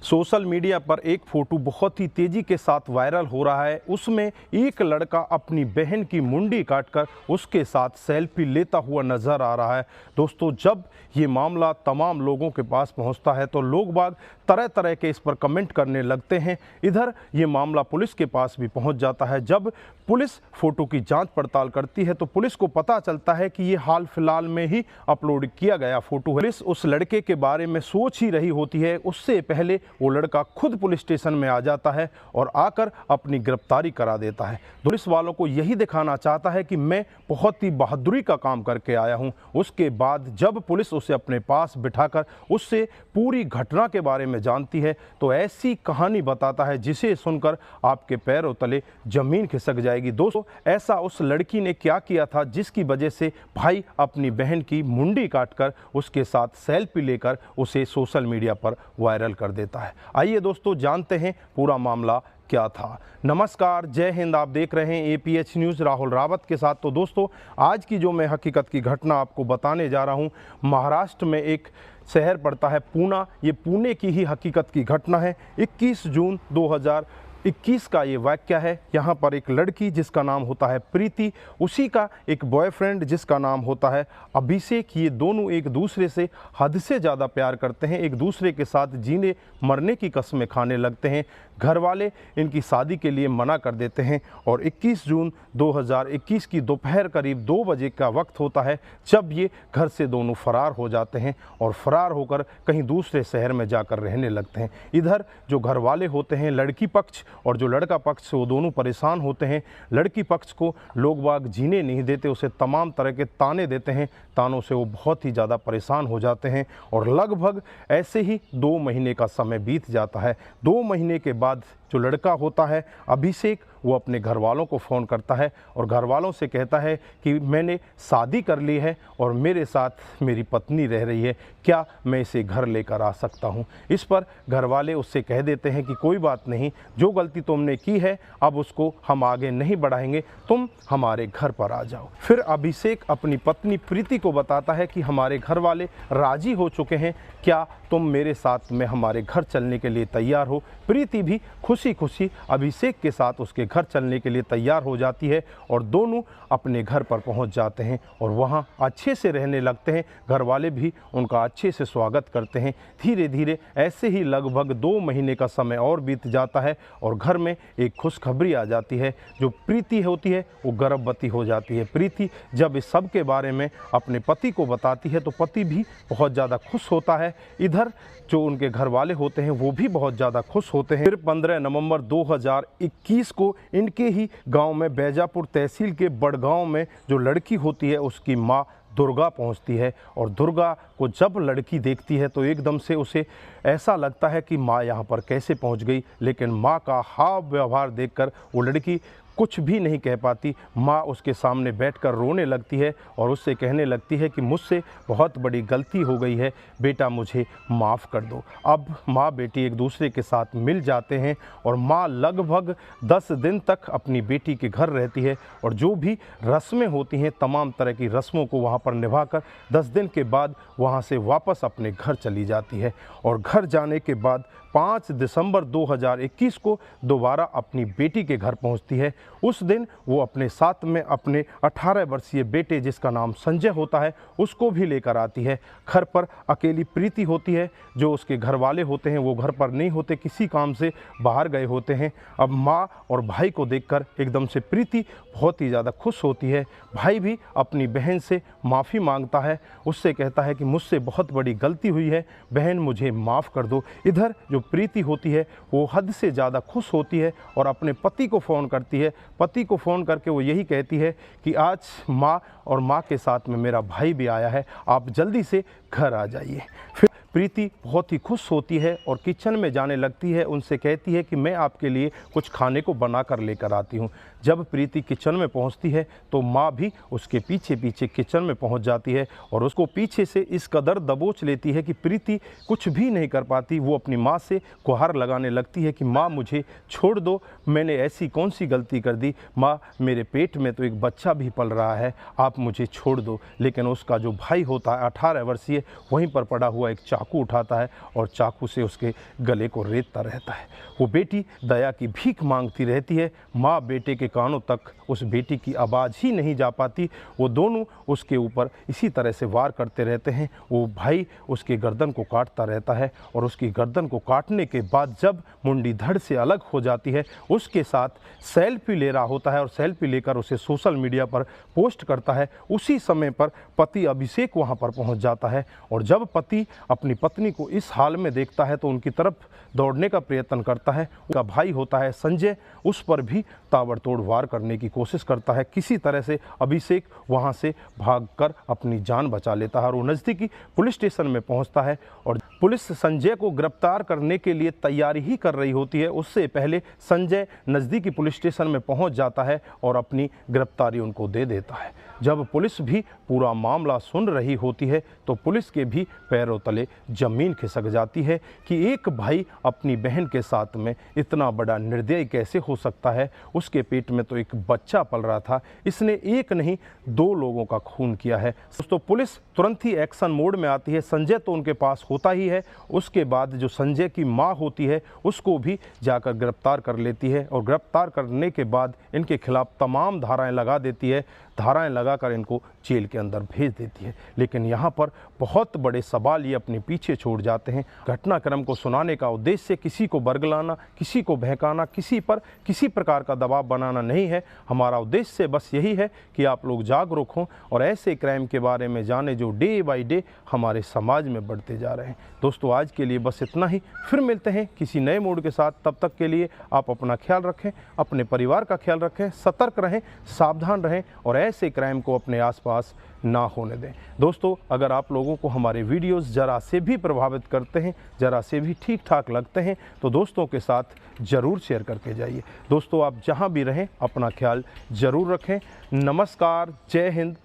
Social media पर एक photo बहुत ही तेजी के साथ वायरल हो रहा है। उसमें एक लड़का अपनी बहन की मुंडी काटकर उसके साथ सेल्फी लेता हुआ नजर आ रहा है। दोस्तों, जब ये मामला तमाम लोगों के पास पहुंचता है तो लोग बाग तरह तरह के इस पर कमेंट करने लगते हैं। इधर ये मामला पुलिस के पास भी पहुंच जाता है। जब पुलिस फोटो की जांच पड़ताल करती है तो पुलिस को पता चलता है कि ये हाल फिलहाल में ही अपलोड किया गया फोटो है। पुलिस उस लड़के के बारे में सोच ही रही होती है, उससे पहले वो लड़का खुद पुलिस स्टेशन में आ जाता है और आकर अपनी गिरफ्तारी करा देता है। पुलिस वालों को यही दिखाना चाहता है कि मैं बहुत ही बहादुरी का काम करके आया हूं। उसके बाद जब पुलिस उसे अपने पास बिठाकर उससे पूरी घटना के बारे में जानती है तो ऐसी कहानी बताता है जिसे सुनकर आपके पैरों तले जमीन खिसक जाएगी। दोस्तों, ऐसा उस लड़की ने क्या किया था जिसकी वजह से भाई अपनी बहन की मुंडी काटकर उसके साथ सेल्फी लेकर उसे सोशल मीडिया पर वायरल कर देता है। आइए दोस्तों, जानते हैं पूरा मामला क्या था। नमस्कार, जय हिंद। आप देख रहे हैं APH न्यूज़ राहुल रावत के साथ। तो दोस्तों, आज की जो मैं हकीकत की घटना आपको बताने जा रहा हूं, महाराष्ट्र में एक शहर पड़ता है पूना। ये पुणे की ही हकीकत की घटना है। 21 जून 2021 का ये वाक़या है। यहाँ पर एक लड़की जिसका नाम होता है प्रीति, उसी का एक बॉयफ्रेंड जिसका नाम होता है अभिषेक, ये दोनों एक दूसरे से हद से ज़्यादा प्यार करते हैं। एक दूसरे के साथ जीने मरने की कस्में खाने लगते हैं। घर वाले इनकी शादी के लिए मना कर देते हैं और 21 जून 2021 की दोपहर करीब 2 बजे का वक्त होता है जब ये घर से दोनों फरार हो जाते हैं और फरार होकर कहीं दूसरे शहर में जाकर रहने लगते हैं। इधर जो घर वाले होते हैं, लड़की पक्ष और जो लड़का पक्ष, वो दोनों परेशान होते हैं। लड़की पक्ष को लोग बाग जीने नहीं देते, उसे तमाम तरह के ताने देते हैं। तानों से वो बहुत ही ज़्यादा परेशान हो जाते हैं और लगभग ऐसे ही 2 महीने का समय बीत जाता है। 2 महीने के बाद जो लड़का होता है अभिषेक, वो अपने घर वालों को फ़ोन करता है और घर वालों से कहता है कि मैंने शादी कर ली है और मेरे साथ मेरी पत्नी रह रही है, क्या मैं इसे घर लेकर आ सकता हूं। इस पर घर वाले उससे कह देते हैं कि कोई बात नहीं, जो गलती तुमने की है अब उसको हम आगे नहीं बढ़ाएंगे, तुम हमारे घर पर आ जाओ। फिर अभिषेक अपनी पत्नी प्रीति को बताता है कि हमारे घर वाले राजी हो चुके हैं, क्या तुम मेरे साथ में हमारे घर चलने के लिए तैयार हो। प्रीति भी खुशी खुशी अभिषेक के साथ उसके घर चलने के लिए तैयार हो जाती है और दोनों अपने घर पर पहुंच जाते हैं और वहां अच्छे से रहने लगते हैं। घर वाले भी उनका अच्छे से स्वागत करते हैं। धीरे धीरे ऐसे ही लगभग 2 महीने का समय और बीत जाता है और घर में एक खुशखबरी आ जाती है। जो प्रीति होती है वो गर्भवती हो जाती है। प्रीति जब इस सब के बारे में अपने पति को बताती है तो पति भी बहुत ज़्यादा खुश होता है। इधर जो उनके घर वाले होते हैं वो भी बहुत ज़्यादा खुश होते हैं। फिर 15 नवंबर 2021 को इनके ही गांव में बैजापुर तहसील के बड़गांव में जो लड़की होती है उसकी मां दुर्गा पहुंचती है और दुर्गा को जब लड़की देखती है तो एकदम से उसे ऐसा लगता है कि मां यहां पर कैसे पहुंच गई। लेकिन मां का हाव व्यवहार देखकर वो लड़की कुछ भी नहीं कह पाती। माँ उसके सामने बैठकर रोने लगती है और उससे कहने लगती है कि मुझसे बहुत बड़ी गलती हो गई है, बेटा मुझे माफ़ कर दो। अब माँ बेटी एक दूसरे के साथ मिल जाते हैं और माँ लगभग 10 दिन तक अपनी बेटी के घर रहती है और जो भी रस्में होती हैं तमाम तरह की रस्मों को वहाँ पर निभाकर 10 दिन के बाद वहाँ से वापस अपने घर चली जाती है। और घर जाने के बाद 5 दिसंबर 2021 को दोबारा अपनी बेटी के घर पहुंचती है। उस दिन वो अपने साथ में अपने 18 वर्षीय बेटे जिसका नाम संजय होता है उसको भी लेकर आती है। घर पर अकेली प्रीति होती है। जो उसके घर वाले होते हैं वो घर पर नहीं होते, किसी काम से बाहर गए होते हैं। अब माँ और भाई को देखकर एकदम से प्रीति बहुत ही ज़्यादा खुश होती है। भाई भी अपनी बहन से माफ़ी मांगता है, उससे कहता है कि मुझसे बहुत बड़ी गलती हुई है, बहन मुझे माफ़ कर दो। इधर जो प्रीति होती है वो हद से ज़्यादा खुश होती है और अपने पति को फ़ोन करती है। पति को फ़ोन करके वो यही कहती है कि आज माँ और माँ के साथ में मेरा भाई भी आया है, आप जल्दी से घर आ जाइए। फिर प्रीति बहुत ही खुश होती है और किचन में जाने लगती है। उनसे कहती है कि मैं आपके लिए कुछ खाने को बना कर लेकर आती हूँ। जब प्रीति किचन में पहुंचती है तो माँ भी उसके पीछे पीछे किचन में पहुंच जाती है और उसको पीछे से इस कदर दबोच लेती है कि प्रीति कुछ भी नहीं कर पाती। वो अपनी माँ से गुहार लगाने लगती है कि माँ मुझे छोड़ दो, मैंने ऐसी कौन सी गलती कर दी, माँ मेरे पेट में तो एक बच्चा भी पल रहा है, आप मुझे छोड़ दो। लेकिन उसका जो भाई होता है 18 वर्षीय, वहीं पर पड़ा हुआ एक चाकू उठाता है और चाकू से उसके गले को रेतता रहता है। वो बेटी दया की भीख मांगती रहती है। माँ बेटे के कानों तक उस बेटी की आवाज़ ही नहीं जा पाती। वो दोनों उसके ऊपर इसी तरह से वार करते रहते हैं। वो भाई उसके गर्दन को काटता रहता है और उसकी गर्दन को काटने के बाद जब मुंडी धड़ से अलग हो जाती है, उसके साथ सेल्फी ले रहा होता है और सेल्फी लेकर उसे सोशल मीडिया पर पोस्ट करता है। उसी समय पर पति अभिषेक वहाँ पर पहुँच जाता है और जब पति अपनी पत्नी को इस हाल में देखता है तो उनकी तरफ दौड़ने का प्रयत्न करता है। उसका भाई होता है संजय, उस पर भी ताबड़तोड़ वार करने की कोशिश करता है। किसी तरह से अभिषेक वहां से भागकर अपनी जान बचा लेता है और वो नज़दीकी पुलिस स्टेशन में पहुंचता है और पुलिस संजय को गिरफ्तार करने के लिए तैयारी ही कर रही होती है। उससे पहले संजय नज़दीकी पुलिस स्टेशन में पहुंच जाता है और अपनी गिरफ्तारी उनको दे देता है। जब पुलिस भी पूरा मामला सुन रही होती है तो पुलिस के भी पैरों तले जमीन खिसक जाती है कि एक भाई अपनी बहन के साथ में इतना बड़ा निर्दयी कैसे हो सकता है। उसके पेट में तो एक बच्चा पल रहा था, इसने एक नहीं 2 लोगों का खून किया है। दोस्तों पुलिस तुरंत ही एक्शन मोड में आती है। संजय तो उनके पास होता ही है, उसके बाद जो संजय की माँ होती है उसको भी जाकर गिरफ्तार कर लेती है और गिरफ्तार करने के बाद इनके खिलाफ तमाम धाराएं लगा देती है। धाराएं लगाकर इनको जेल के अंदर भेज देती है। लेकिन यहाँ पर बहुत बड़े सवाल ये अपने पीछे छोड़ जाते हैं। घटनाक्रम को सुनाने का उद्देश्य किसी को बरगलाना, किसी को बहकाना, किसी पर किसी प्रकार का दबाव बनाना नहीं है। हमारा उद्देश्य बस यही है कि आप लोग जागरूक हों और ऐसे क्राइम के बारे में जाने जो डे बाय डे हमारे समाज में बढ़ते जा रहे हैं। दोस्तों आज के लिए बस इतना ही, फिर मिलते हैं किसी नए मूड के साथ। तब तक के लिए आप अपना ख्याल रखें, अपने परिवार का ख्याल रखें, सतर्क रहें, सावधान रहें और ऐसे क्राइम को अपने आसपास ना होने दें। दोस्तों अगर आप लोगों को हमारे वीडियोस ज़रा से भी प्रभावित करते हैं, ज़रा से भी ठीक ठाक लगते हैं तो दोस्तों के साथ ज़रूर शेयर करके जाइए। दोस्तों आप जहां भी रहें अपना ख्याल ज़रूर रखें। नमस्कार, जय हिंद,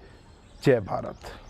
जय भारत।